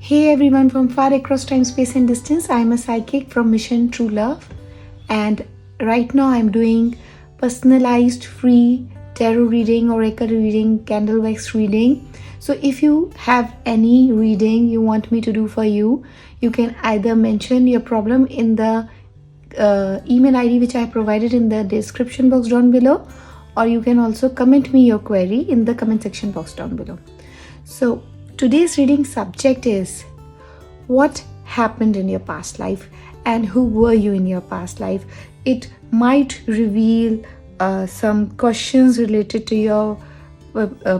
Hey everyone from far across time, space and distance. I am a psychic from Mission True Love, and right now I'm doing personalized free tarot reading, oracle reading, candle wax reading. So if you have any reading you want me to do for you, you can either mention your problem in the email ID which I have provided in the description box down below, or you can also comment me your query in the comment section box down below. So today's reading subject is what happened in your past life and who were you in your past life. It might reveal some questions related to your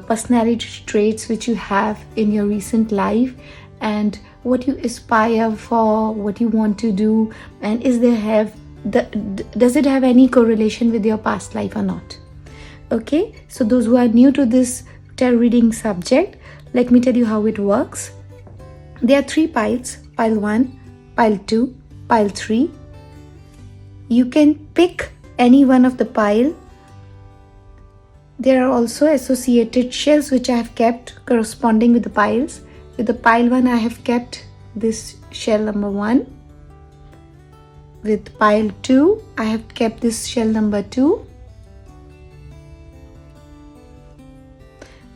personality traits which you have in your recent life, and what you aspire for, what you want to do, and does it have any correlation with your past life or not. Okay, so those who are new to this tarot reading subject, let me tell you how it works. There are 3 piles, pile 1, pile 2, pile 3. You can pick any one of the pile. There are also associated shells which I have kept corresponding with the piles. With the pile 1 I have kept this shell number 1. With pile 2 I have kept this shell number 2.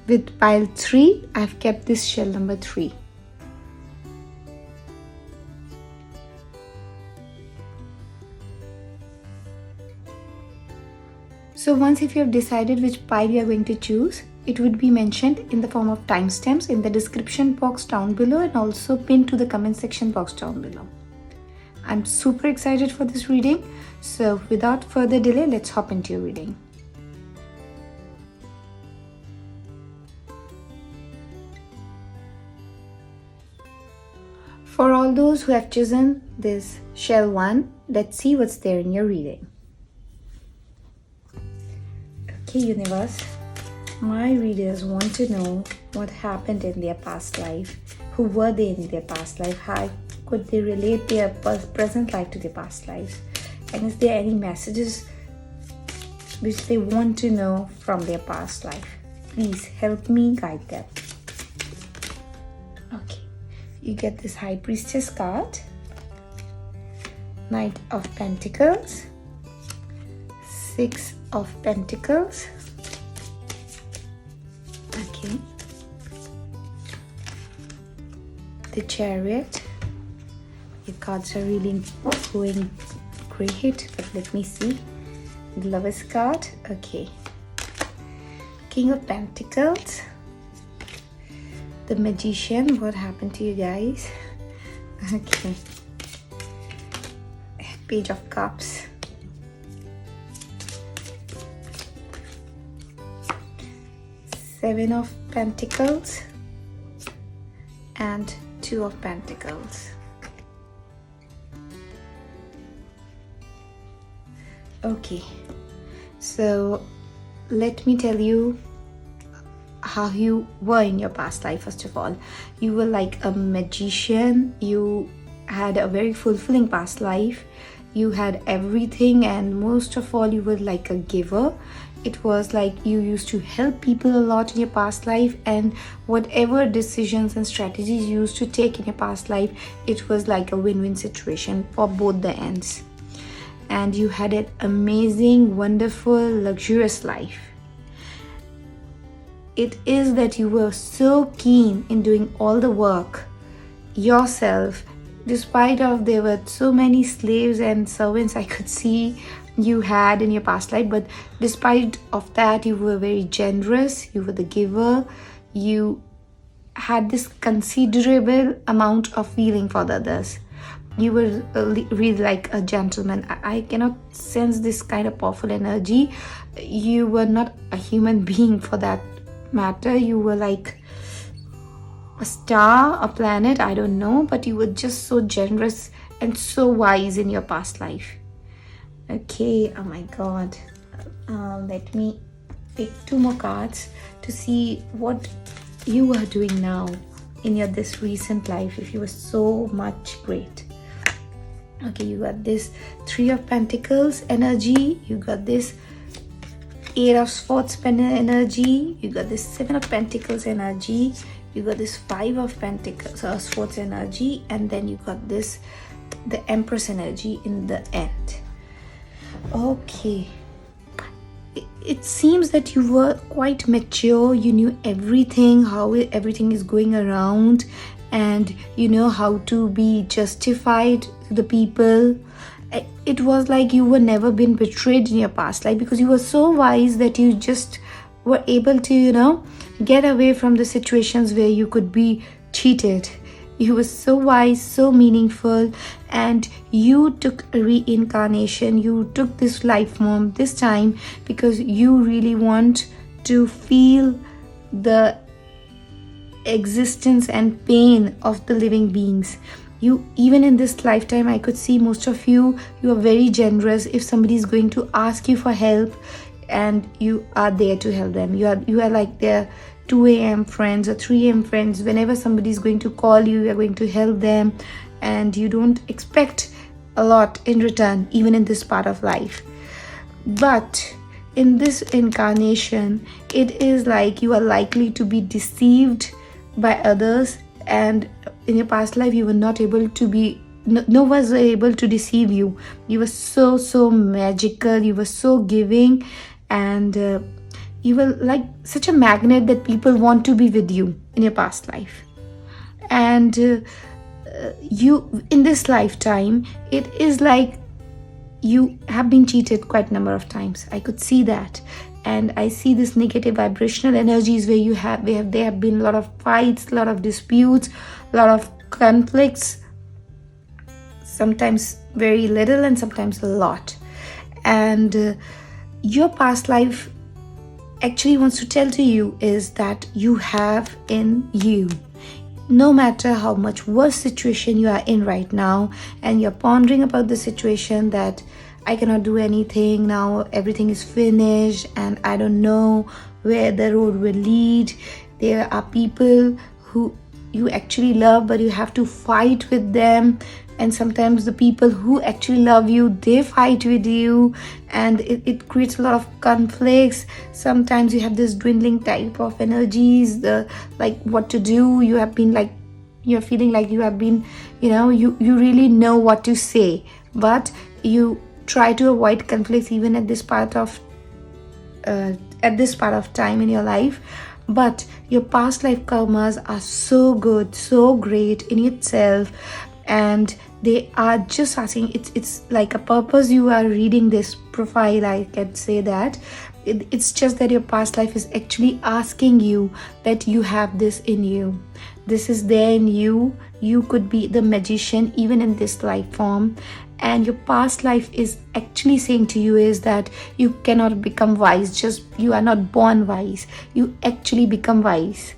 With pile 3 I have kept this shell number 3. So once if you have decided which pile you are going to choose, it would be mentioned in the form of timestamps in the description box down below and also pinned to the comment section box down below. I'm super excited for this reading. So without further delay, let's hop into your reading. For all those who have chosen this shell 1, let's see what's there in your reading. Okay, universe, my readers want to know what happened in their past life. Who were they in their past life? How could they relate their present life to their past lives? And is there any messages which they want to know from their past life? Please help me guide them. Okay, you get this High Priestess card, Knight of Pentacles, 6 of Pentacles. Okay, the Chariot. Your cards are really going great, but let me see. The Lover's card. Okay, King of Pentacles, the Magician. What happened to you guys? Okay, Page of Cups, Seven of Pentacles, and 2 of Pentacles. Okay, so let me tell you how you were in your past life. First of all, you were like a magician. You had a very fulfilling past life. You had everything, and most of all, you were like a giver. It was like you used to help people a lot in your past life, and whatever decisions and strategies you used to take in your past life, it was like a win-win situation for both the ends. And you had an amazing, wonderful, luxurious life. It is that you were so keen in doing all the work yourself, despite of there were so many slaves and servants I could see you had in your past life, but despite of that, you were very generous. You were the giver. You had this considerable amount of feeling for the others. You were really like a gentleman. I cannot sense this kind of powerful energy. You were not a human being for that matter. You were like a star, a planet, I don't know, but you were just so generous and so wise in your past life. Okay, oh my god, let me pick 2 more cards to see what you are doing now in your this recent life, if you were so much great. Okay, you got this 3 of Pentacles energy, you got this 8 of Swords energy, you got this 7 of Pentacles energy, you got this Five of Pentacles, Swords energy, and then you got this, the Empress energy in the end. Okay. It seems that you were quite mature. You knew everything, how everything is going around, and you know how to be justified to the people. It was like you were never been betrayed in your past life, because you were so wise that you just were able to, get away from the situations where you could be cheated. You were so wise, so meaningful, and you took a reincarnation. You took this life form this time because you really want to feel the existence and pain of the living beings. You, even in this lifetime, I could see most of you are very generous. If somebody is going to ask you for help, and you are there to help them, you are like their 2 a.m. friends or 3 a.m. friends. Whenever somebody is going to call you, you're going to help them, and you don't expect a lot in return, even in this part of life. But in this incarnation, it is like you are likely to be deceived by others, and in your past life you were not able to be, no one was able to deceive you. You were so magical, you were so giving, and you were like such a magnet that people want to be with you in your past life. And you, in this lifetime, it is like you have been cheated quite a number of times. I could see that, and I see this negative vibrational energies where there have been a lot of fights, a lot of disputes, a lot of conflicts, sometimes very little and sometimes a lot. And your past life actually wants to tell to you is that you have in you, no matter how much worse situation you are in right now, and you're pondering about the situation that I cannot do anything now, everything is finished and I don't know where the road will lead. There are people who you actually love, but you have to fight with them, and sometimes the people who actually love you, they fight with you, and it creates a lot of conflicts. Sometimes you have this dwindling type of energies, like what to do. You have been like, you're feeling like you have been, you really know what to say, but you try to avoid conflicts even at this part of time in your life. But your past life karmas are so good, so great in itself, and they are just asking, it's like a purpose you are reading this profile, I can say that. It's just that your past life is actually asking you that you have this in you. This is there in you. You could be the magician even in this life form. And your past life is actually saying to you is that you cannot become wise. Just, you are not born wise. You actually become wise.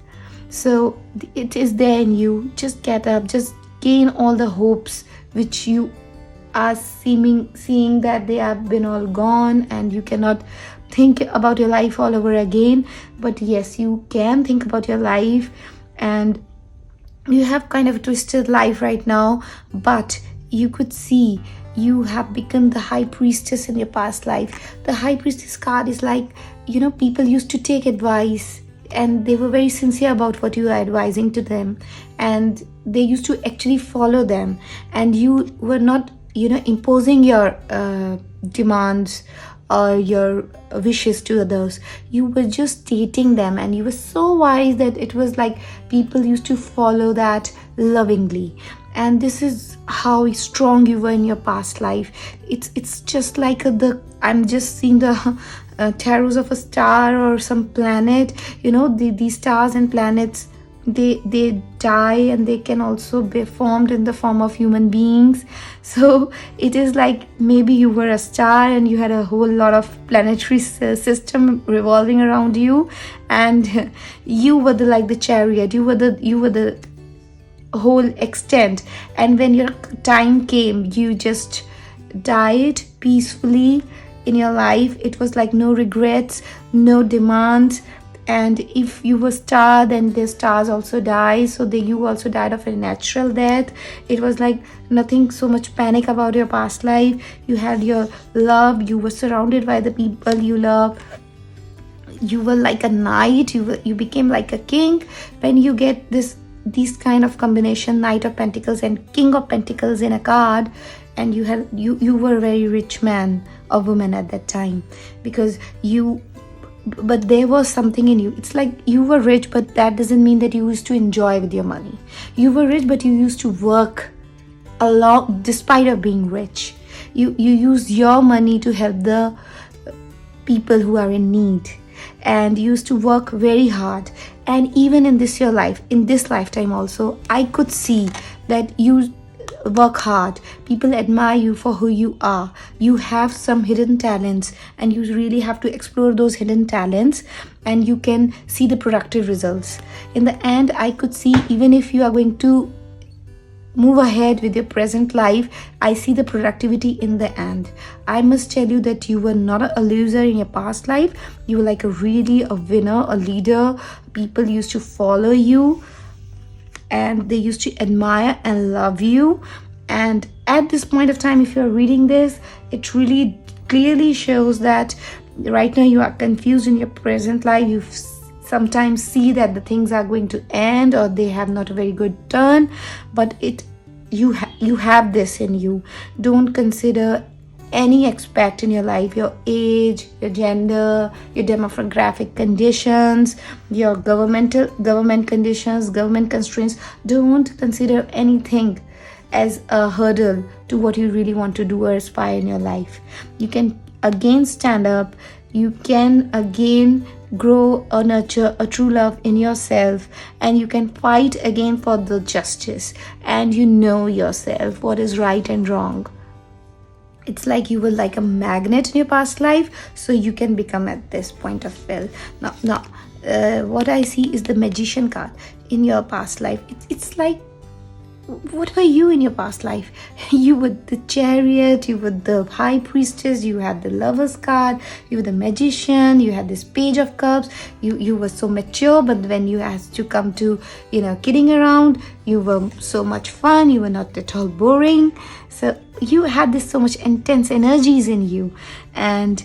So it is there in you. Just get up. Just gain all the hopes which you are seeing that they have been all gone, and you cannot think about your life all over again. But yes, you can think about your life, and you have kind of a twisted life right now, but you could see you have become the high priestess in your past life. The high priestess card is like, people used to take advice, and they were very sincere about what you are advising to them, and they used to actually follow them, and you were not imposing your demands or your wishes to others. You were just stating them, and you were so wise that it was like people used to follow that lovingly. And this is how strong you were in your past life. It's just like I'm just seeing the tarots of a star or some planet. These stars and planets, they die, and they can also be formed in the form of human beings. So it is like maybe you were a star and you had a whole lot of planetary system revolving around you, and you were the chariot. You were the whole extent, and when your time came, you just died peacefully in your life. It was like no regrets, no demands. And if you were star, then the stars also die, so you also died of a natural death. It was like nothing so much panic about your past life. You had your love, you were surrounded by the people you love. you were like a knight, you became like a king. When you get these kind of combination, Knight of Pentacles and King of Pentacles in a card, and you were a very rich man or woman at that time, because but there was something in you. It's like you were rich, but that doesn't mean that you used to enjoy with your money. You were rich, but you used to work a lot despite of being rich. You use your money to help the people who are in need, and you used to work very hard. And even in this lifetime also, I could see that you work hard. People admire you for who you are. You have some hidden talents, and you really have to explore those hidden talents, and you can see the productive results. In the end, I could see, even if you are going to move ahead with your present life, I see the productivity in the end. I must tell you that you were not a loser in your past life. You were like a winner, a leader. People used to follow you, and they used to admire and love you. And at this point of time, if you're reading this, it really clearly shows that right now you are confused in your present life. You sometimes see that the things are going to end, or they have not a very good turn, but you have this in you. Don't consider any aspect in your life, your age, your gender, your demographic conditions, your government conditions, government constraints. Don't consider anything as a hurdle to what you really want to do or aspire in your life. You can again stand up. You can again grow or nurture a true love in yourself, and you can fight again for the justice, and you know yourself what is right and wrong. It's like you were like a magnet in your past life, so you can become at this point of will. Now, what I see is the Magician card in your past life. It's like, what were you in your past life? You were the Chariot, you were the High Priestess, you had the Lover's card, you were the Magician, you had this Page of Cups. You were so mature, but when you had to come to kidding around, you were so much fun. You were not at all boring. So you had this so much intense energies in you, and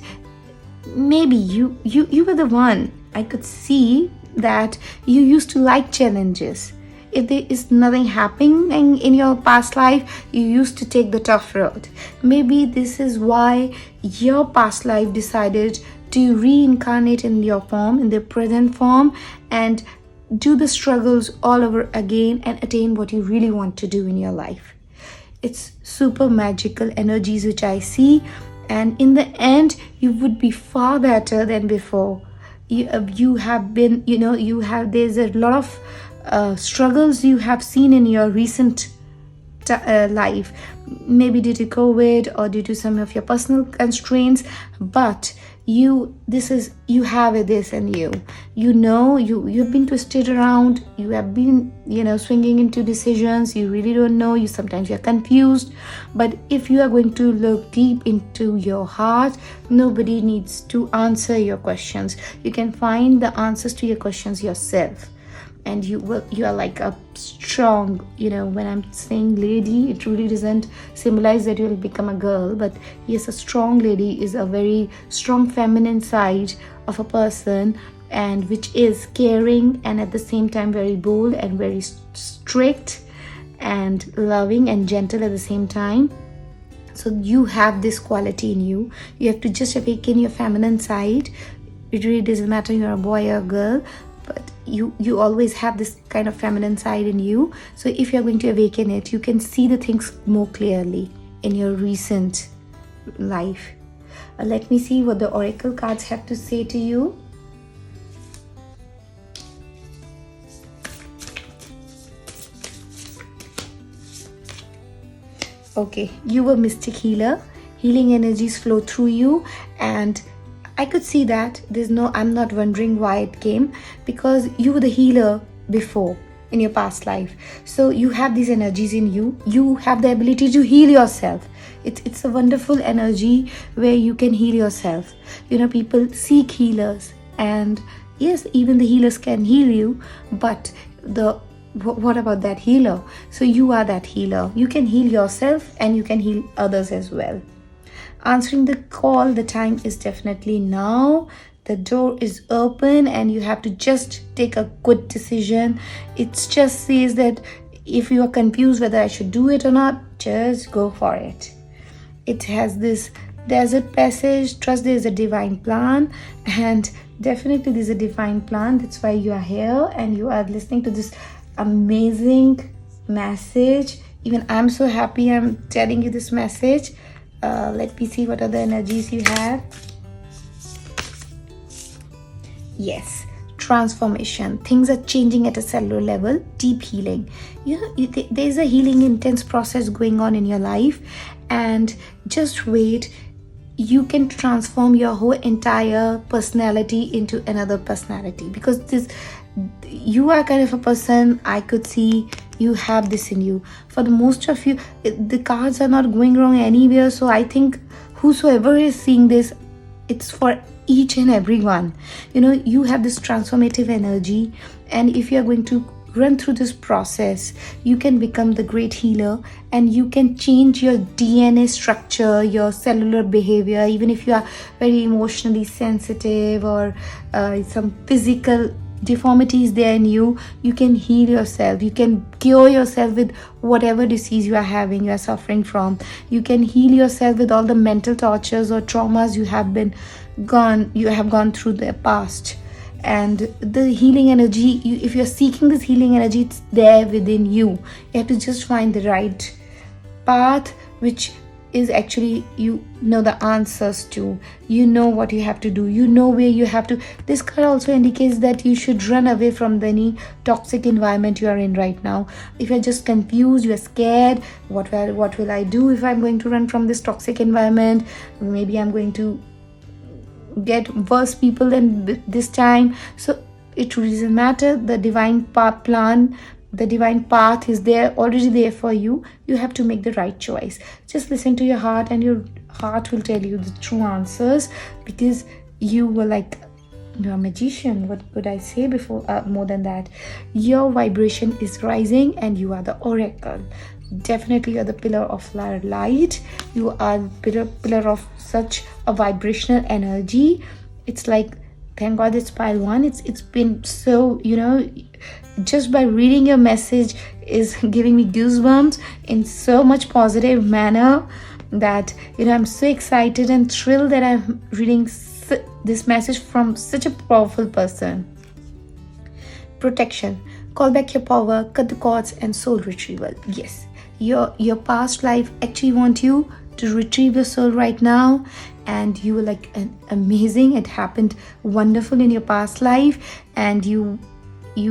maybe you were the one. I could see that you used to like challenges. If there is nothing happening in your past life, you used to take the tough road. Maybe this is why your past life decided to reincarnate in your form, in the present form, and do the struggles all over again and attain what you really want to do in your life. It's super magical energies which I see, and in the end, you would be far better than before. You have been, there's a lot of struggles you have seen in your recent life, maybe due to COVID or due to some of your personal constraints, but you have this in you. You've been twisted around. You have been swinging into decisions. You really don't know. Sometimes you're confused, but if you are going to look deep into your heart, nobody needs to answer your questions. You can find the answers to your questions yourself. And you are like a strong, when I'm saying lady, it really doesn't symbolize that you will become a girl, but yes, a strong lady is a very strong feminine side of a person, and which is caring and at the same time very bold and very strict and loving and gentle at the same time. So you have this quality in you. You have to just awaken your feminine side. It really doesn't matter you're a boy or a girl, but you always have this kind of feminine side in you. So if you're going to awaken it, you can see the things more clearly in your recent life. Let me see what the oracle cards have to say to you. Okay, you were mystic healer. Healing energies flow through you, and I could see that I'm not wondering why it came, because you were the healer before in your past life. So you have these energies in you. You have the ability to heal yourself. It's a wonderful energy where you can heal yourself. People seek healers, and yes, even the healers can heal you, but what about that healer? So you are that healer. You can heal yourself and you can heal others as well. Answering the call, the time is definitely now. the door is open and you have to just take a good decision. It just says that if you are confused whether I should do it or not, just go for it. It has this desert passage. Trust there is a divine plan, and definitely there's a divine plan. That's why you are here and you are listening to this amazing message. Even I'm so happy I'm telling you this message. Let me see what other energies you have. Yes, transformation. Things are changing at a cellular level. Deep healing. There's a healing intense process going on in your life, and just wait. You can transform your whole entire personality into another personality, because you are kind of a person, I could see you have this in you. For the most of you, the cards are not going wrong anywhere. So I think whosoever is seeing this, it's for each and everyone. You have this transformative energy, and if you are going to run through this process, you can become the great healer, and you can change your DNA structure, your cellular behavior. Even if you are very emotionally sensitive or some physical deformities there in you can heal yourself. You can cure yourself with whatever disease you are suffering from. You can heal yourself with all the mental tortures or traumas you have gone through the past. And the healing energy, if you're seeking this healing energy, it's there within you. You have to just find the right path, which is actually the answers to. What you have to do, where you have to. This card also indicates that you should run away from any toxic environment you are in right now. If you're just confused, you're scared, what will I do if I'm going to run from this toxic environment? Maybe I'm going to get worse people than this time. So it doesn't matter. The divine plan, the divine path is already there for you. You have to make the right choice. Just listen to your heart, and your heart will tell you the true answers, because you were like a magician. What could I say before? More than that, your vibration is rising, and you are the oracle. Definitely you're the pillar of light. You are pillar of such a vibrational energy. It's like, thank God it's pile 1. It's been so, just by reading your message is giving me goosebumps in so much positive manner that I'm so excited and thrilled that I'm reading this message from such a powerful person. Protection. Call back your power, cut the cords, and soul retrieval. Yes, your past life actually want you to retrieve your soul right now, and you were like an amazing. It happened wonderful in your past life, and you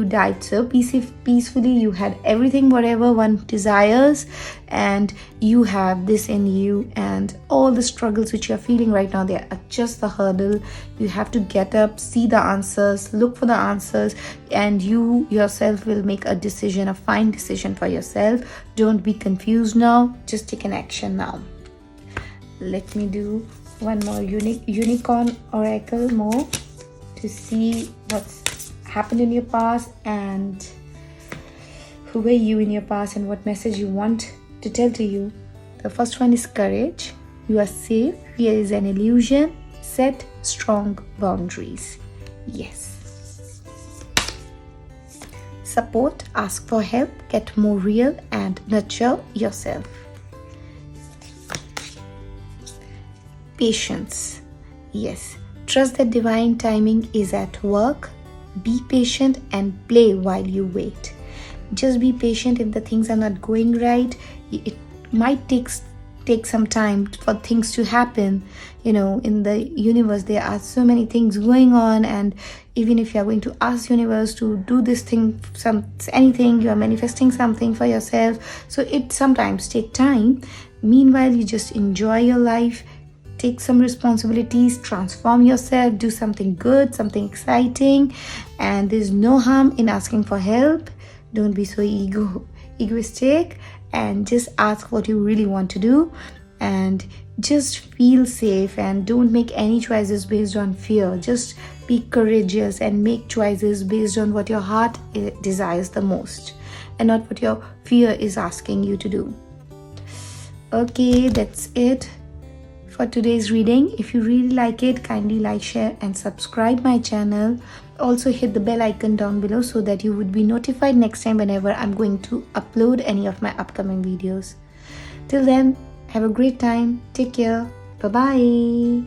died so peacefully. You had everything whatever one desires, and you have this in you. And all the struggles which you're feeling right now, they are just the hurdle. You have to get up, see the answers, look for the answers, and you yourself will make a decision, a fine decision for yourself. Don't be confused now. Just take an action now. Let me do one more unicorn oracle more to see what's happened in your past, and who were you in your past, and what message you want to tell to you. The first one is courage. You are safe. Fear is an illusion. Set strong boundaries. Yes. Support. Ask for help. Get more real and nurture yourself. Patience. Yes. Trust that divine timing is at work. Be patient and play while you wait. Just be patient if the things are not going right. It might take some time for things to happen. In the universe there are so many things going on, and even if you are going to ask universe to do this thing, anything, you are manifesting something for yourself, so it sometimes take time. Meanwhile, you just enjoy your life. Take some responsibilities, transform yourself, do something good, something exciting, and there's no harm in asking for help. Don't be so egoistic, and just ask what you really want to do, and just feel safe, and don't make any choices based on fear. Just be courageous and make choices based on what your heart desires the most, and not what your fear is asking you to do. Okay, that's it for today's reading. If you really like it, kindly like, share and subscribe my channel. Also hit the bell icon down below so that you would be notified next time whenever I'm going to upload any of my upcoming videos. Till then, have a great time. Take care. Bye-bye.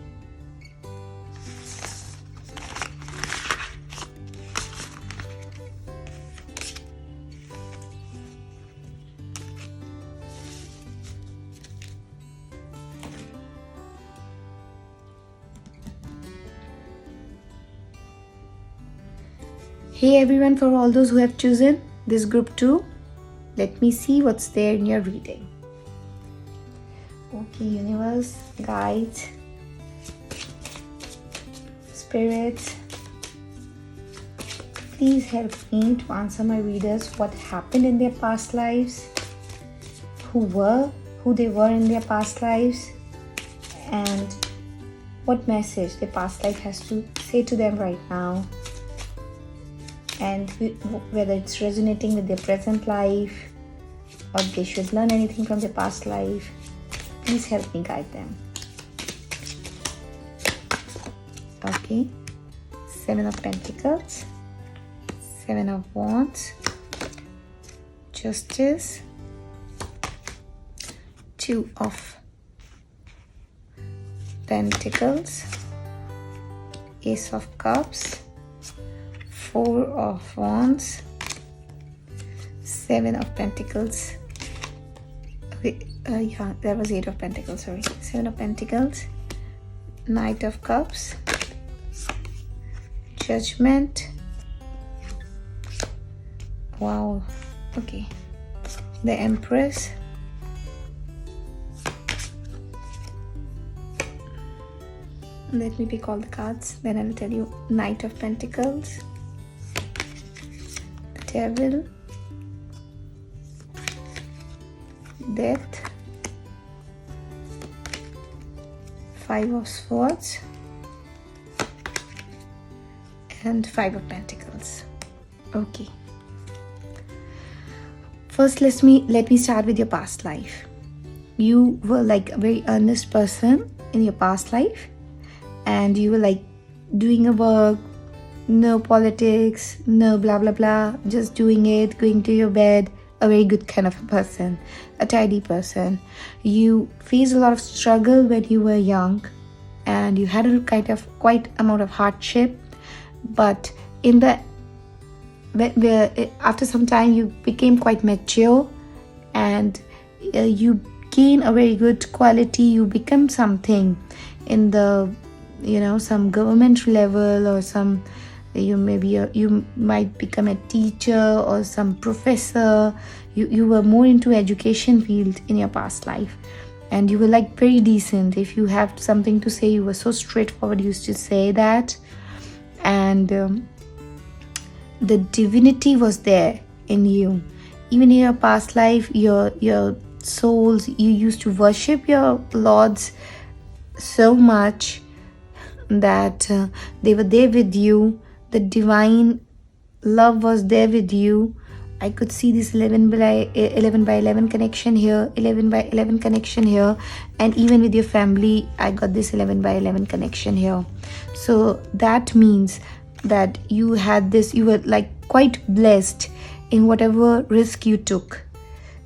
Hey everyone, for all those who have chosen this group 2, let me see what's there in your reading. Okay, universe, guides, spirits, please help me to answer my readers what happened in their past lives, who they were in their past lives, and what message their past life has to say to them right now, and whether it's resonating with their present life or they should learn anything from their past life. Please help me guide them. Okay, 7 of Pentacles, 7 of Wands, Justice, 2 of Pentacles, Ace of Cups, 4 of Wands, 7 of Pentacles. Okay, yeah, that was 8 of Pentacles, sorry. 7 of Pentacles, Knight of Cups, Judgment. Wow, okay. The Empress, let me pick all the cards, then I'll tell you. Knight of Pentacles, Devil, Death, 5 of Swords, and 5 of Pentacles. Okay. First, let me start with your past life. You were like a very earnest person in your past life, and you were like doing a work, no politics, no blah blah blah, just doing it, going to your bed, a very good kind of a person, a tidy person. You faced a lot of struggle when you were young, and you had a kind of quite amount of hardship, but after some time you became quite mature, and you gain a very good quality. You become something in the some government level, or some you might become a teacher or some professor. You were more into education field in your past life, and you were like very decent. If you have something to say, you were so straightforward, you used to say that. And the divinity was there in you. Even in your past life, your souls, you used to worship your lords so much that they were there with you. The divine love was there with you. I could see this 11 by 11 connection here, 11 by 11 connection here, and even with your family, I got this 11 by 11 connection here. So that means that you were like quite blessed in whatever risk you took.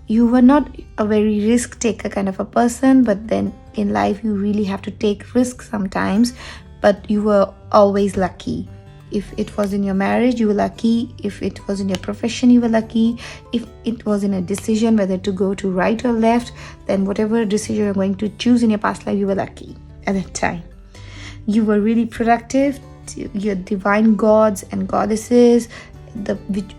You were not a very risk taker kind of a person, but then in life you really have to take risks sometimes, but you were always lucky. If it was in your marriage, you were lucky. If it was in your profession, you were lucky. If it was in a decision whether to go to right or left, then whatever decision you're going to choose in your past life, you were lucky at that time. You were really productive. Your divine gods and goddesses,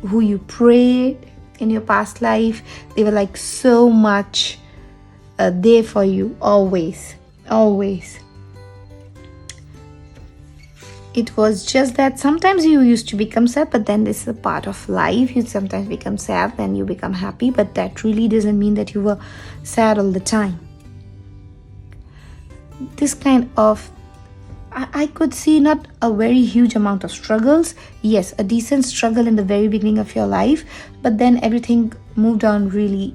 who you prayed in your past life, they were like so much there for you, always. It was just that sometimes you used to become sad, but then this is a part of life. You sometimes become sad, then you become happy, but that really doesn't mean that you were sad all the time. This kind of, I could see not a very huge amount of struggles. Yes, a decent struggle in the very beginning of your life, but then everything moved on really,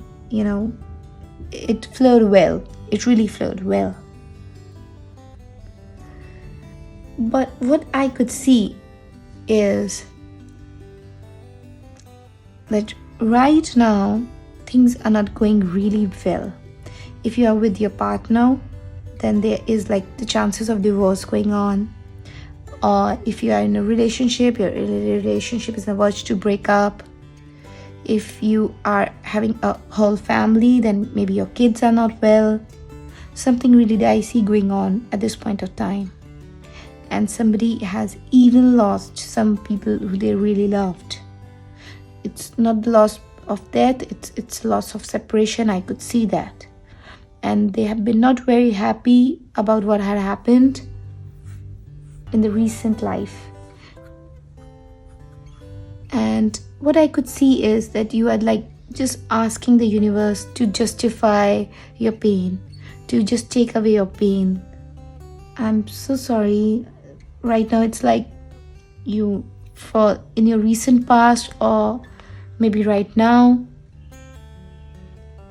it flowed well. It really flowed well. But what I could see is that right now things are not going really well. If you are with your partner, then there is like the chances of divorce going on. Or if you are in a relationship, your relationship is on the verge to break up. If you are having a whole family, then maybe your kids are not well. Something really dicey going on at this point of time. And somebody has even lost some people who they really loved. It's not the loss of death, it's loss of separation. I could see that. And they have been not very happy about what had happened in the recent life. And what I could see is that you are like just asking the universe to justify your pain, to just take away your pain. I'm so sorry. Right now it's like you, for in your recent past, or maybe right now,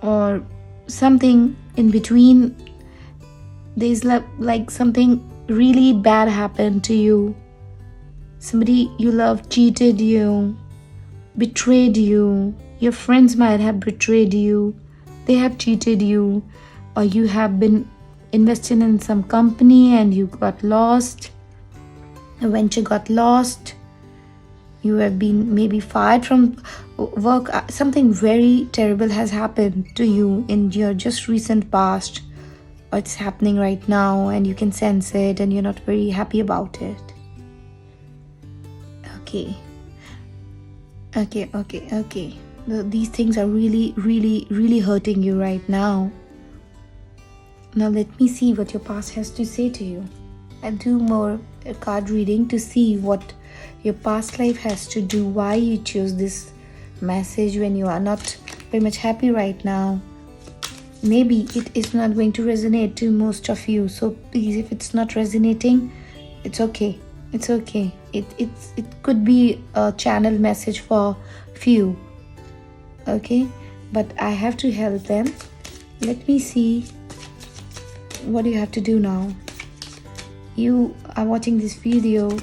or something in between, there's like something really bad happened to you. Somebody you love cheated you, betrayed you. Your friends might have betrayed you. They have cheated you. Or you have been invested in some company and you got lost. A venture got lost. You have been maybe fired from work. Something very terrible has happened to you in your just recent past. Or it's happening right now and you can sense it and you're not very happy about it. Okay. These things are really hurting you right now. Now let me see what your past has to say to you. I'll do more card reading to see what your past life has to do, why you choose this message when you are not very much happy right now. Maybe it is not going to resonate to most of you, so please, if it's not resonating, it's okay. It's okay. It could be a channel message for few. Okay, but I have to help them. Let me see what you have to do now. You are watching this video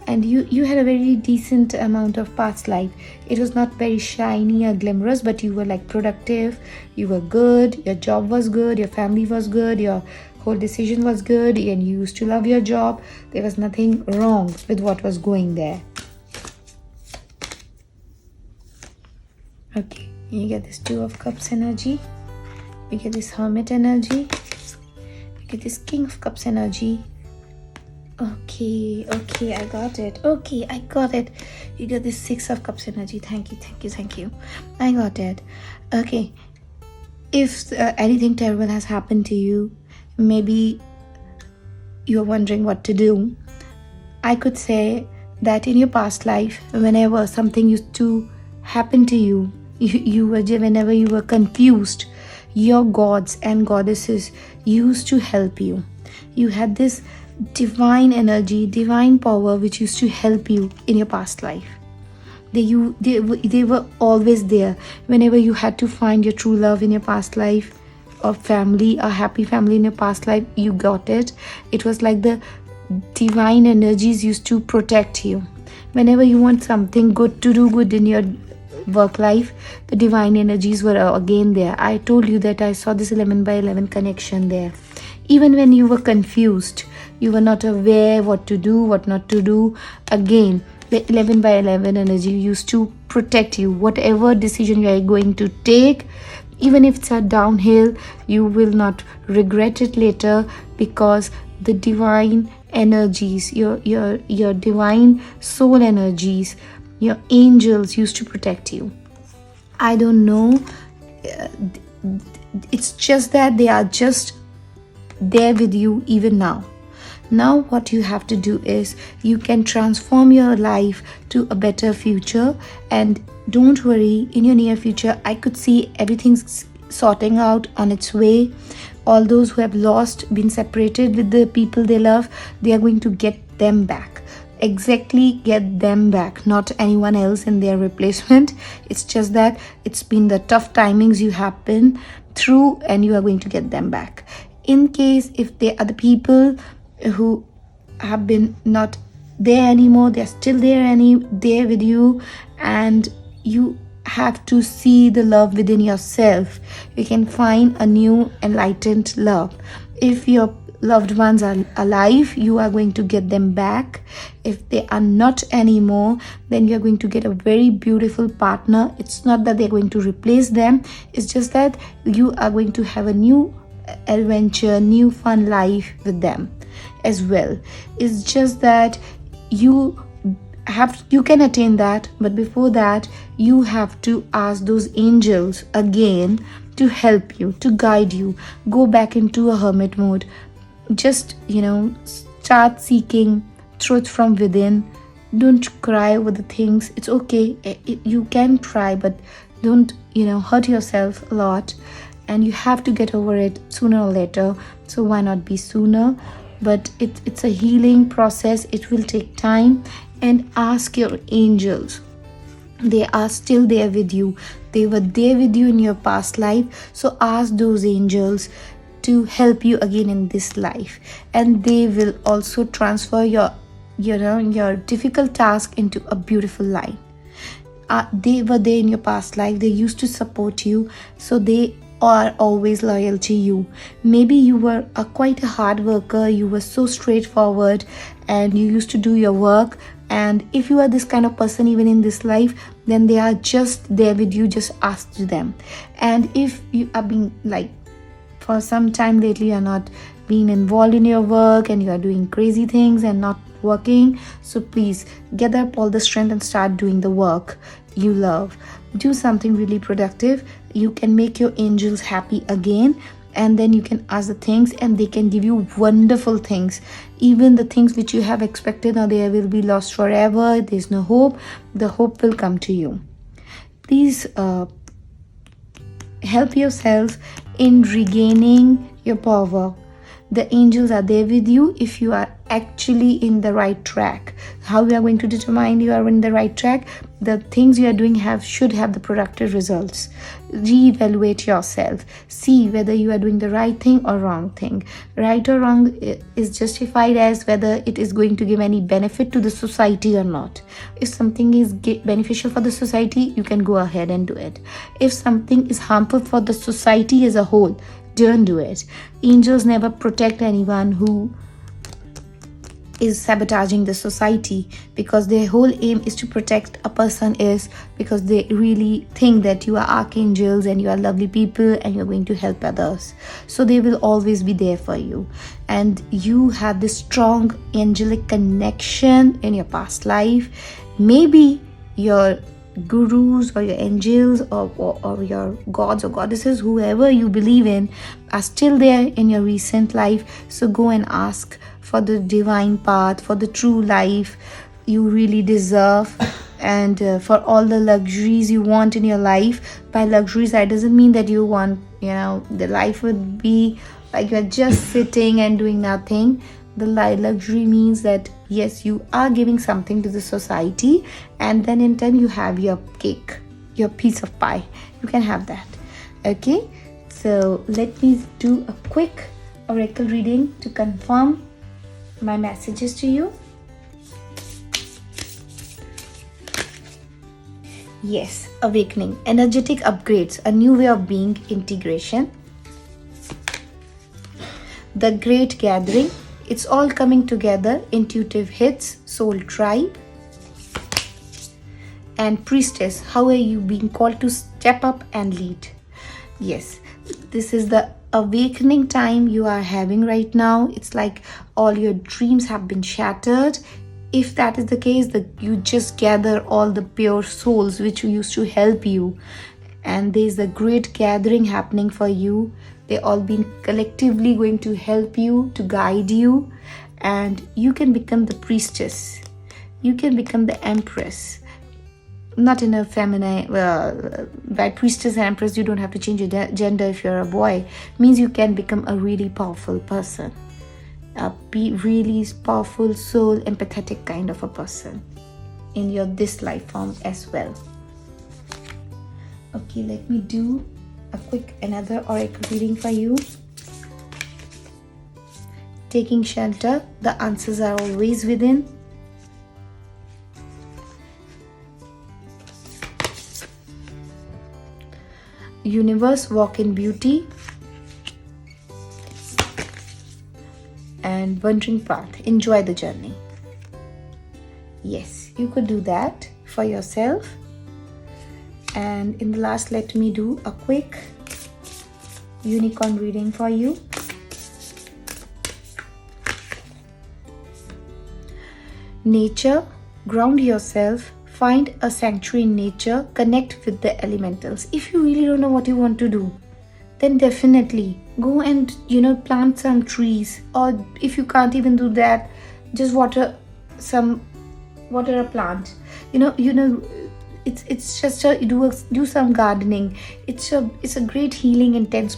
and you had a very decent amount of past life. It was not very shiny or glamorous, but you were like productive, you were good, your job was good, your family was good, your whole decision was good, and you used to love your job. There was nothing wrong with what was going there. Okay, you get this Two of Cups energy, you get this Hermit energy, you get this King of Cups energy. Okay, I got it. You got this Six of Cups energy. Thank you. I got it. Okay, if anything terrible has happened to you, maybe you're wondering what to do. I could say that in your past life, whenever something used to happen to you, whenever you were confused, your gods and goddesses used to help you. You had this divine energy, divine power which used to help you in your past life. They were always there whenever you had to find your true love in your past life, or family, a happy family in your past life. You got it. It was like the divine energies used to protect you. Whenever you want something good to do good in your work life, the divine energies were again there. I told you that I saw this 11 by 11 connection there. Even when you were confused, you were not aware what to do, what not to do, again the 11 by 11 energy used to protect you. Whatever decision you are going to take, even if it's a downhill, you will not regret it later, because the divine energies, your divine soul energies, your angels used to protect you. I don't know, it's just that they are just there with you even now. Now what you have to do is you can transform your life to a better future, and don't worry, in your near future I could see everything's sorting out on its way. All those who have lost, been separated with the people they love, they are going to get them back. Exactly, get them back, not anyone else in their replacement. It's just that it's been the tough timings you have been through, and you are going to get them back. In case if they are the people who have been not there anymore, they're still there with you, and you have to see the love within yourself. You can find a new enlightened love. If your loved ones are alive, you are going to get them back. If they are not anymore, then you're going to get a very beautiful partner. It's not that they're going to replace them, it's just that you are going to have a new adventure, new fun life with them as well. It's just that you can attain that, but before that you have to ask those angels again to help you, to guide you. Go back into a hermit mode. Just start seeking truth from within. Don't cry over the things. It's okay, you can cry, but don't hurt yourself a lot, and you have to get over it sooner or later. So why not be sooner? But it's a healing process. It will take time. And ask your angels. They are still there with you. They were there with you in your past life. So ask those angels to help you again in this life, and they will also transfer your difficult task into a beautiful line. They were there in your past life. They used to support you, so they are always loyal to you. Maybe you were quite a hard worker. You were so straightforward, and you used to do your work. And if you are this kind of person even in this life, then they are just there with you. Just ask to them. And if you are being for some time lately, you are not being involved in your work and you are doing crazy things and not working, so please gather up all the strength and start doing the work you love. Do something really productive. You can make your angels happy again, and then you can ask the things and they can give you wonderful things. Even the things which you have expected, now they will be lost forever. There's no hope. The hope will come to you. Please help yourself in regaining your power. The angels are there with you if you are actually in the right track. How we are going to determine you are in the right track? The things you are doing should have the productive results. Reevaluate yourself. See whether you are doing the right thing or wrong thing. Right or wrong is justified as whether it is going to give any benefit to the society or not. If something is beneficial for the society, you can go ahead and do it. If something is harmful for the society as a whole, don't do it. Angels never protect anyone who is sabotaging the society, because their whole aim is to protect a person, is because they really think that you are archangels and you are lovely people and you're going to help others. So they will always be there for you, and you have this strong angelic connection in your past life. Maybe your gurus or your angels or your gods or goddesses, whoever you believe in, are still there in your recent life. So go and ask for the divine path, for the true life you really deserve, and for all the luxuries you want in your life. By luxuries, I doesn't mean that you want the life would be like you're just sitting and doing nothing. The luxury means that yes, you are giving something to the society, and then in turn you have your cake, your piece of pie. You can have that. Okay, so let me do a quick oracle reading to confirm my messages to you. Yes, awakening, energetic upgrades, a new way of being, integration. The great gathering, it's all coming together, intuitive hits, soul tribe. And priestess, how are you being called to step up and lead? Yes, this is the awakening time you are having right now. It's like all your dreams have been shattered. If that is the case, that you just gather all the pure souls which used to help you, and there's a great gathering happening for you. They all been collectively going to help you, to guide you, and you can become the priestess. You can become the empress. Not in a feminine, by priestess and empress, you don't have to change your gender if you're a boy. It means you can become a really powerful person. Be really powerful, soul, empathetic kind of a person in your this life form as well. Okay, let me do a quick another oracle reading for you. taking shelter. The answers are always within. Universe, walk in beauty. And wandering path, enjoy the journey. Yes, you could do that for yourself. And in the last, let me do a quick unicorn reading for you. Nature, ground yourself, find a sanctuary in nature, connect with the elementals. If you really don't know what you want to do, then definitely go and plant some trees, or if you can't even do that, just water a plant. It's just do some gardening. It's a great healing intense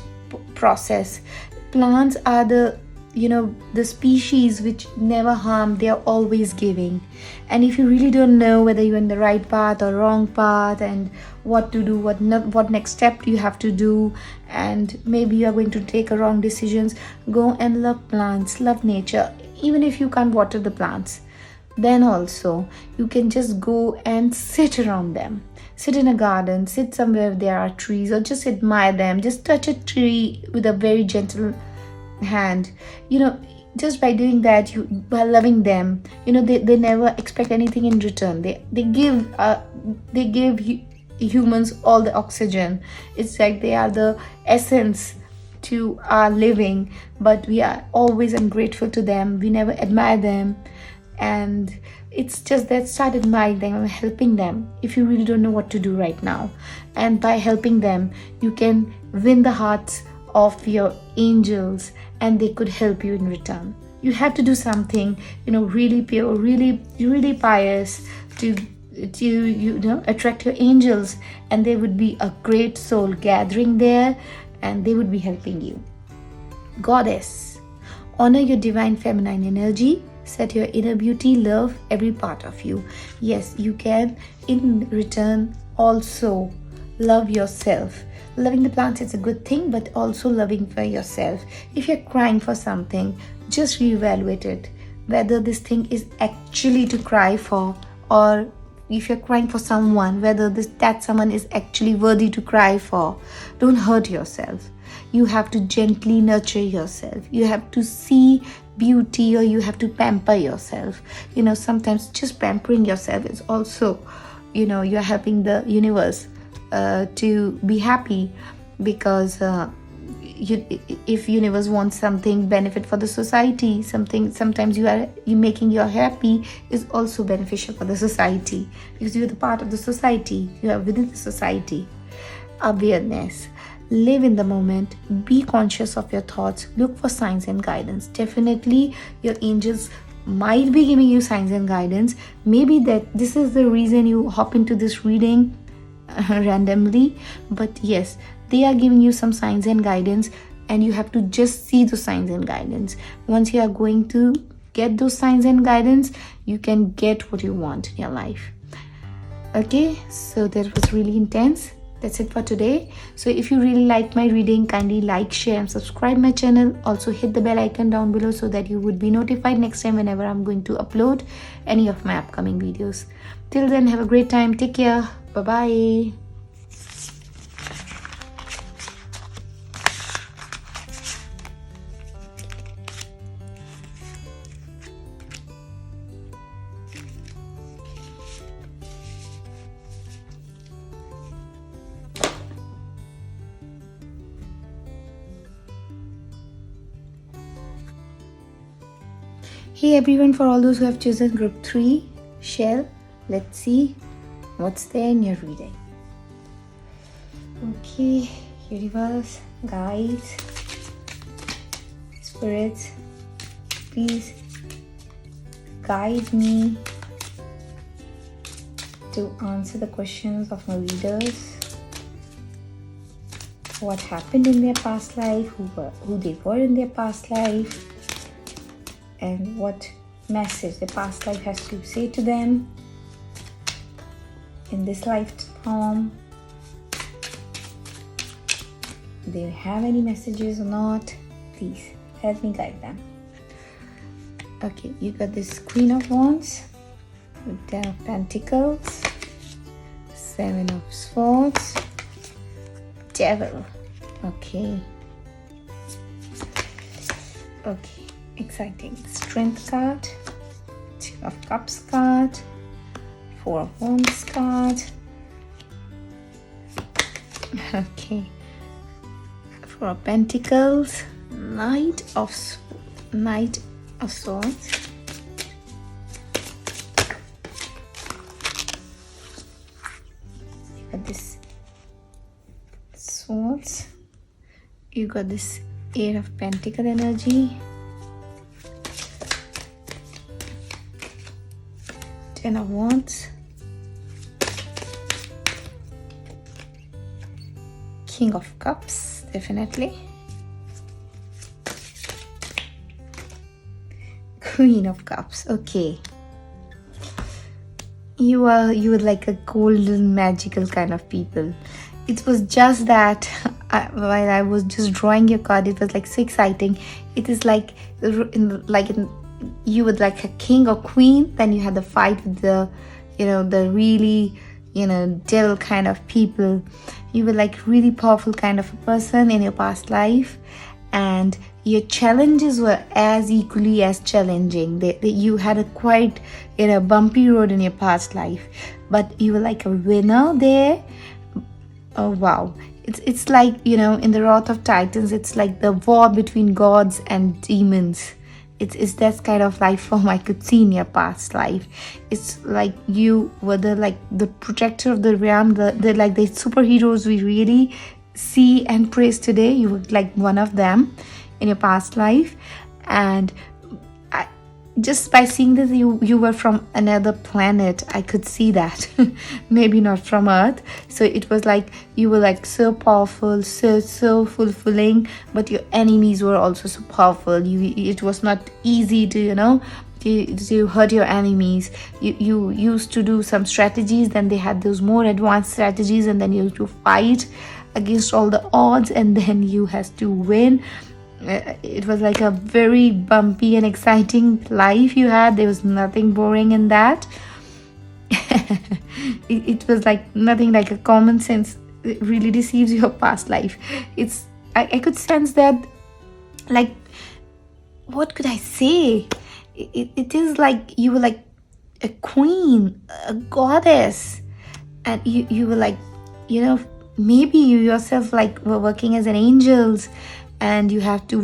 process. Plants are the species which never harm. They are always giving. And if you really don't know whether you're in the right path or wrong path, and what to do, what next step you have to do, and maybe you are going to take a wrong decisions, go and love plants, love nature. Even if you can't water the plants, then also you can just go and sit around them. Sit in a garden, sit somewhere where there are trees, or just admire them. Just touch a tree with a very gentle hand. Just by doing that, by loving them, they never expect anything in return. They give humans all the oxygen. It's like they are the essence to our living, but we are always ungrateful to them. We never admire them. And it's just that start admiring them and helping them if you really don't know what to do right now. And by helping them, you can win the hearts of your angels, and they could help you in return. You have to do something really pure, really pious to attract your angels, and there would be a great soul gathering there, and they would be helping you. Goddess, honor your divine feminine energy. Set your inner beauty, love every part of you. Yes, you can in return also love yourself. Loving the plants is a good thing, but also loving for yourself. If you're crying for something, just reevaluate it, whether this thing is actually to cry for, or if you're crying for someone, whether that someone is actually worthy to cry for. Don't hurt yourself. You have to gently nurture yourself. You have to see beauty, or you have to pamper yourself. Sometimes just pampering yourself is also, you're helping the universe to be happy, because if universe wants something benefit for the society, sometimes you making you happy is also beneficial for the society, because you're the part of the society, you are within the society. Awareness, live in the moment, be conscious of your thoughts, look for signs and guidance. Definitely your angels might be giving you signs and guidance. Maybe that this is the reason you hop into this reading randomly, but yes, they are giving you some signs and guidance, and you have to just see those signs and guidance. Once you are going to get those signs and guidance, you can get what you want in your life. Okay, so that was really intense. That's it for today. So if you really like my reading, kindly like, share and subscribe my channel. Also hit the bell icon down below so that you would be notified next time whenever I'm going to upload any of my upcoming videos. Till then, have a great time. Take care. Bye-bye. Hey everyone, for all those who have chosen group 3, share. Let's see what's there in your reading. Okay, universe, guides, spirits, please guide me to answer the questions of my readers. What happened in their past life, who they were in their past life, and what message the past life has to say to them in this lifetime. Do they have any messages or not? Please help me guide them. Okay, you got this Queen of Wands with 10 of Pentacles, 7 of Swords, Devil. Okay, exciting. Strength card, 2 of Cups card, 4 of Wands card. Okay, 4 of Pentacles, Knight of Swords, you got this Swords, you got this 8 of Pentacle energy, 10 of Wands, King of Cups, definitely, Queen of Cups. Okay, you were like a golden magical kind of people. It was just that while I was just drawing your card, it was like so exciting. It is like you were like a king or queen, then you had the fight with the really devil kind of people. You were like really powerful kind of a person in your past life, and your challenges were as equally as challenging. You had a quite bumpy road in your past life, but you were like a winner there. Oh wow, it's like in the Wrath of Titans, it's like the war between gods and demons. It's that kind of life form I could see in your past life. It's like you were the protector of the realm, the superheroes we really see and praise today. You were like one of them in your past life, and just by seeing this, you were from another planet. I could see that. Maybe not from Earth. So it was like you were like so powerful, so fulfilling, but your enemies were also so powerful. It was not easy to hurt your enemies. You used to do some strategies, then they had those more advanced strategies, and then you used to fight against all the odds, and then you has to win. It was like a very bumpy and exciting life you had. There was nothing boring in that. it was like nothing like a common sense. It really deceives your past life. I could sense that, like, what could I say? It is like you were like a queen, a goddess, and you were like, maybe you yourself like were working as an angels, and you have to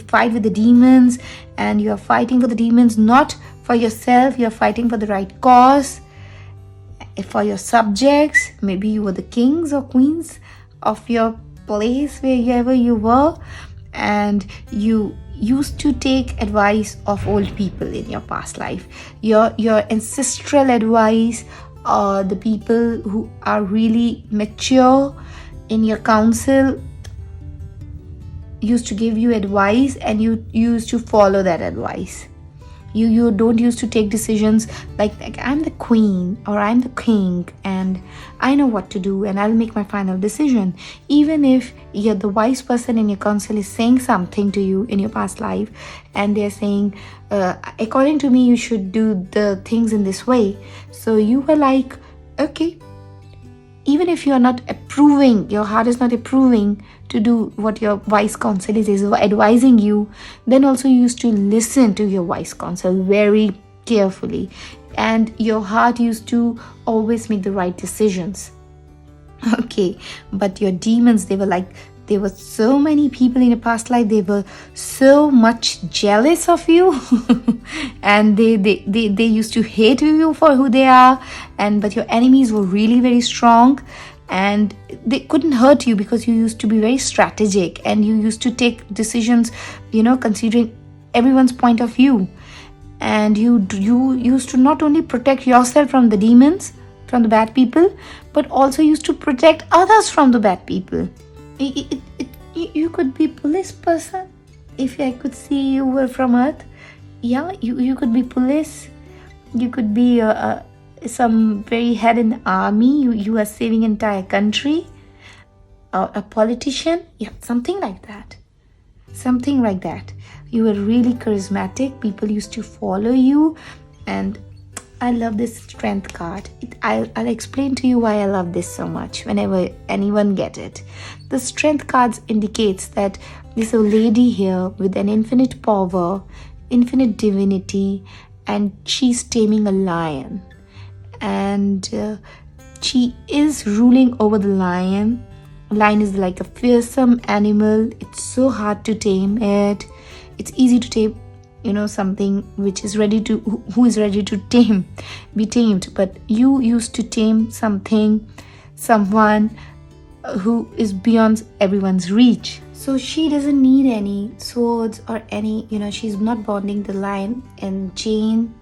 fight with the demons, and you are fighting for the demons not for yourself. You are fighting for the right cause, for your subjects. Maybe you were the kings or queens of your place wherever you were, and you used to take advice of old people in your past life, your ancestral advice, or the people who are really mature in your council used to give you advice, and you used to follow that advice. You don't used to take decisions like I'm the queen or I'm the king and I know what to do and I'll make my final decision. Even if you're the wise person in your council is saying something to you in your past life, and they're saying, according to me, you should do the things in this way. So you were like, okay, even if you are not approving, your heart is not approving to do what your wise counsel is advising you, then also you used to listen to your wise counsel very carefully, and your heart used to always make the right decisions. Okay, but your demons, there were so many people in your past life, they were so much jealous of you and they used to hate you for who they are, but your enemies were really very strong, and they couldn't hurt you because you used to be very strategic and you used to take decisions considering everyone's point of view, and you used to not only protect yourself from the demons, from the bad people, but also used to protect others from the bad people. You could be police person. If I could see you were from Earth, yeah, you could be police. You could be some very head in the army. You are saving entire country. A politician, yeah, something like that. You were really charismatic. People used to follow you. And I love this strength card. I'll explain to you why I love this so much whenever anyone get it. The strength cards indicates that there's a lady here with an infinite power, infinite divinity, and she's taming a lion. And she is ruling over the lion. Lion is like a fearsome animal. It's so hard to tame it. It's easy to tame, something which is ready to, who is ready to be tamed. But you used to tame someone who is beyond everyone's reach. So she doesn't need any swords or any, she's not bonding the lion in chain,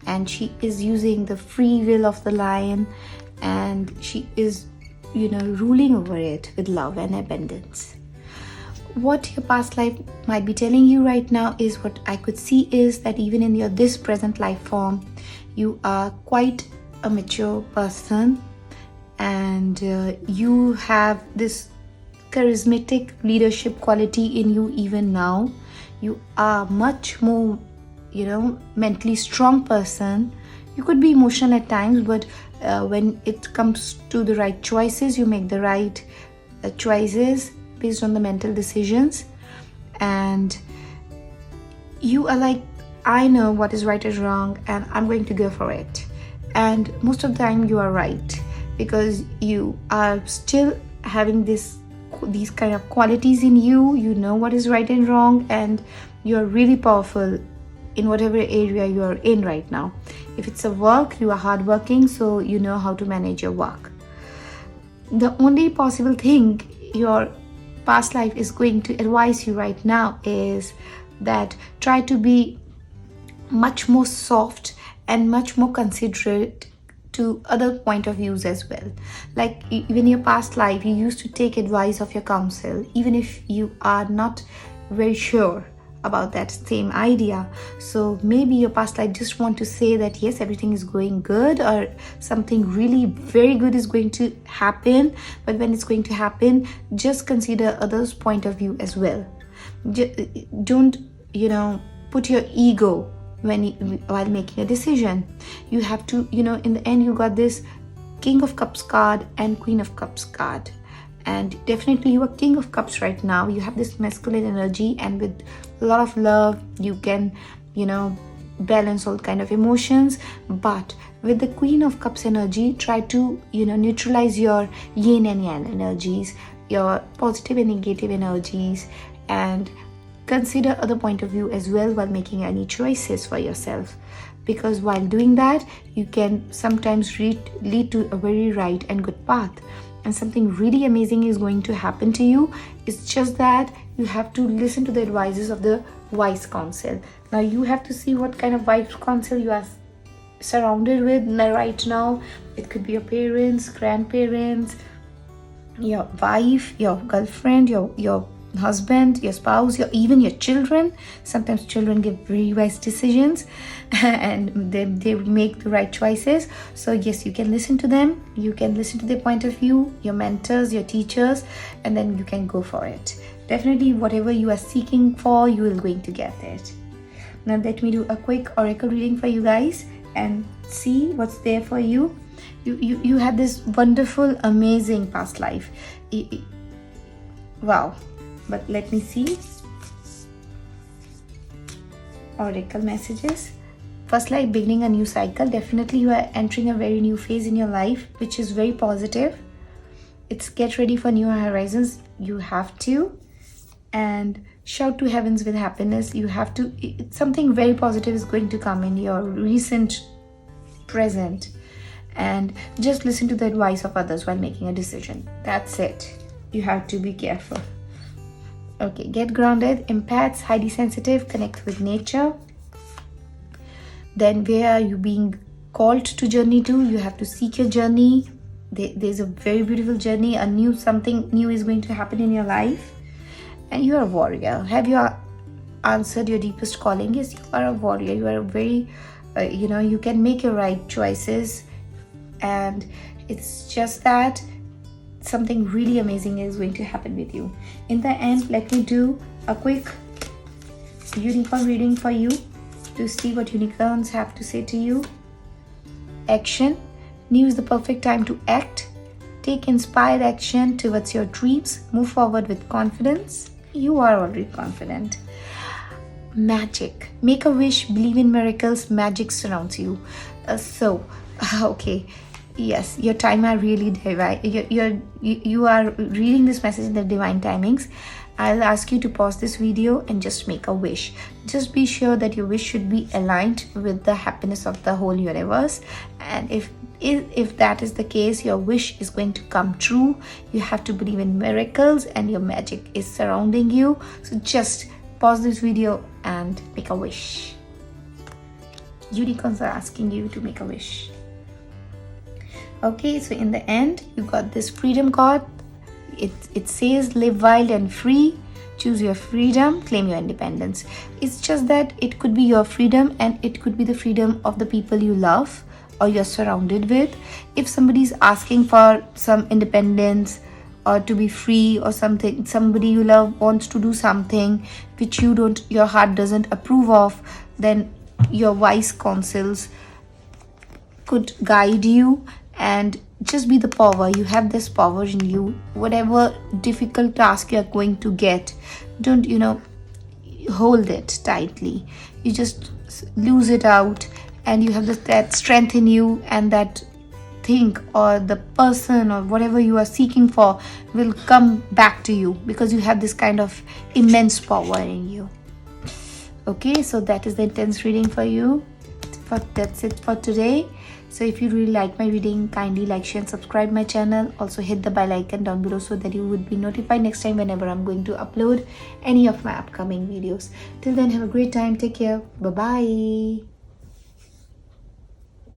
and she is using the free will of the lion, and she is, ruling over it with love and abundance. What your past life might be telling you right now is, what I could see is that even in your this present life form, you are quite a mature person, and you have this charismatic leadership quality in you even now. You are much more, mentally strong person. You could be emotional at times, but when it comes to the right choices, you make the right choices based on the mental decisions. And you are like, I know what is right and wrong, and I'm going to go for it. And most of the time you are right, because you are still having these kind of qualities in you. You know what is right and wrong, and you're really powerful in whatever area you are in right now. If it's a work, you are hardworking, so you know how to manage your work. The only possible thing your past life is going to advise you right now is that try to be much more soft and much more considerate to other point of views as well. Like, even in your past life, you used to take advice of your counsel, even if you are not very sure about that same idea. So maybe your past life just want to say that yes, everything is going good, or something really very good is going to happen. But when it's going to happen, just consider others' point of view as well. Don't put your ego while making a decision. You have to, in the end, you got this King of Cups card and Queen of Cups card. And definitely you are King of Cups right now. You have this masculine energy, and with a lot of love you can balance all kind of emotions. But with the Queen of Cups energy, try to neutralize your yin and yang energies, your positive and negative energies, and consider other point of view as well while making any choices for yourself. Because while doing that, you can sometimes lead to a very right and good path, and something really amazing is going to happen to you. It's just that you have to listen to the advices of the wise counsel. Now you have to see what kind of wise counsel you are surrounded with right now. It could be your parents, grandparents, your wife, your girlfriend, your husband, your spouse, even your children. Sometimes children give very wise decisions and they make the right choices. So yes, you can listen to them, you can listen to their point of view, your mentors, your teachers, and then you can go for it. Definitely whatever you are seeking for, you will going to get it. Now let me do a quick oracle reading for you guys and see what's there for you. You had this wonderful, amazing past life. Wow. But let me see. Oracle messages. First, like beginning a new cycle. Definitely you are entering a very new phase in your life, which is very positive. It's get ready for new horizons. You have to. And shout to heavens with happiness. You have to. Something very positive is going to come in your recent present. And just listen to the advice of others while making a decision. That's it. You have to be careful. Okay, get grounded. Empaths, highly sensitive, connect with nature. Then where are you being called to journey to? You have to seek your journey. There's a very beautiful journey. Something new is going to happen in your life. And you are a warrior. Have you answered your deepest calling? Yes, you are a warrior. You are a very, you can make your right choices. And it's just that something really amazing is going to happen with you. In the end, let me do a quick unicorn reading for you to see what unicorns have to say to you. Action. Now is the perfect time to act. Take inspired action towards your dreams. Move forward with confidence. You are already confident. Magic. Make a wish, believe in miracles, magic surrounds you. Okay. Yes, your time are really divine. You are reading this message in the divine timings. I'll ask you to pause this video and just make a wish. Just be sure that your wish should be aligned with the happiness of the whole universe. And if that is the case, your wish is going to come true. You have to believe in miracles and your magic is surrounding you. So just pause this video and make a wish. Unicorns are asking you to make a wish. Okay, so in the end, you got this freedom card. It says live wild and free, choose your freedom, claim your independence. It's just that it could be your freedom and it could be the freedom of the people you love or you're surrounded with. If somebody's asking for some independence or to be free or something, somebody you love wants to do something which your heart doesn't approve of, then your wise counsels could guide you. And just be the power. You have this power in you. Whatever difficult task you're going to get, don't hold it tightly. You just lose it out, and you have that strength in you, and that thing or the person or whatever you are seeking for will come back to you because you have this kind of immense power in you. Okay, so that is the intense reading for you. That's it for today. So if you really like my reading, kindly like, share and subscribe my channel. Also hit the bell icon down below so that you would be notified next time whenever I'm going to upload any of my upcoming videos. Till then, have a great time. Take care. Bye-bye.